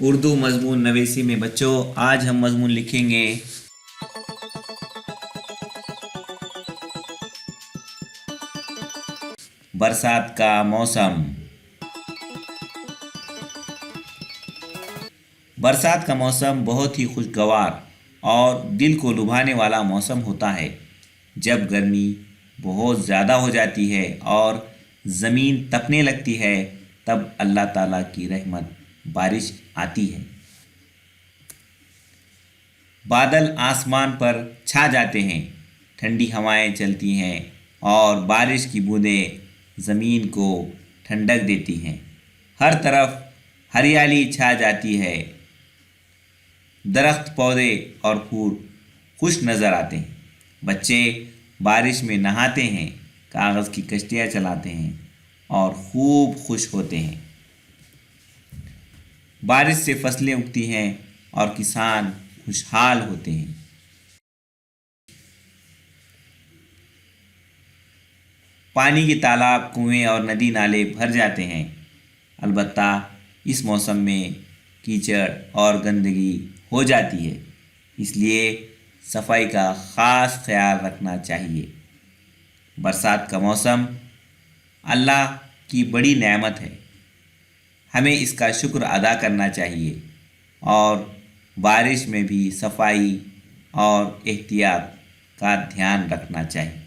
اردو مضمون نویسی میں بچوں آج ہم مضمون لکھیں گے برسات کا موسم۔ برسات کا موسم بہت ہی خوشگوار اور دل کو لبھانے والا موسم ہوتا ہے۔ جب گرمی بہت زیادہ ہو جاتی ہے اور زمین تپنے لگتی ہے تب اللہ تعالیٰ کی رحمت بارش آتی ہے۔ بادل آسمان پر چھا جاتے ہیں، ٹھنڈی ہوائیں چلتی ہیں اور بارش کی بوندیں زمین کو ٹھنڈک دیتی ہیں۔ ہر طرف ہریالی چھا جاتی ہے، درخت، پودے اور پھول خوش نظر آتے ہیں۔ بچے بارش میں نہاتے ہیں، کاغذ کی کشتیاں چلاتے ہیں اور خوب خوش ہوتے ہیں۔ بارش سے فصلیں اگتی ہیں اور کسان خوشحال ہوتے ہیں۔ پانی کے تالاب، کنویں اور ندی نالے بھر جاتے ہیں۔ البتہ اس موسم میں کیچڑ اور گندگی ہو جاتی ہے، اس لیے صفائی کا خاص خیال رکھنا چاہیے۔ برسات کا موسم اللہ کی بڑی نعمت ہے، ہمیں اس کا شکر ادا کرنا چاہیے اور بارش میں بھی صفائی اور احتیاط کا دھیان رکھنا چاہیے۔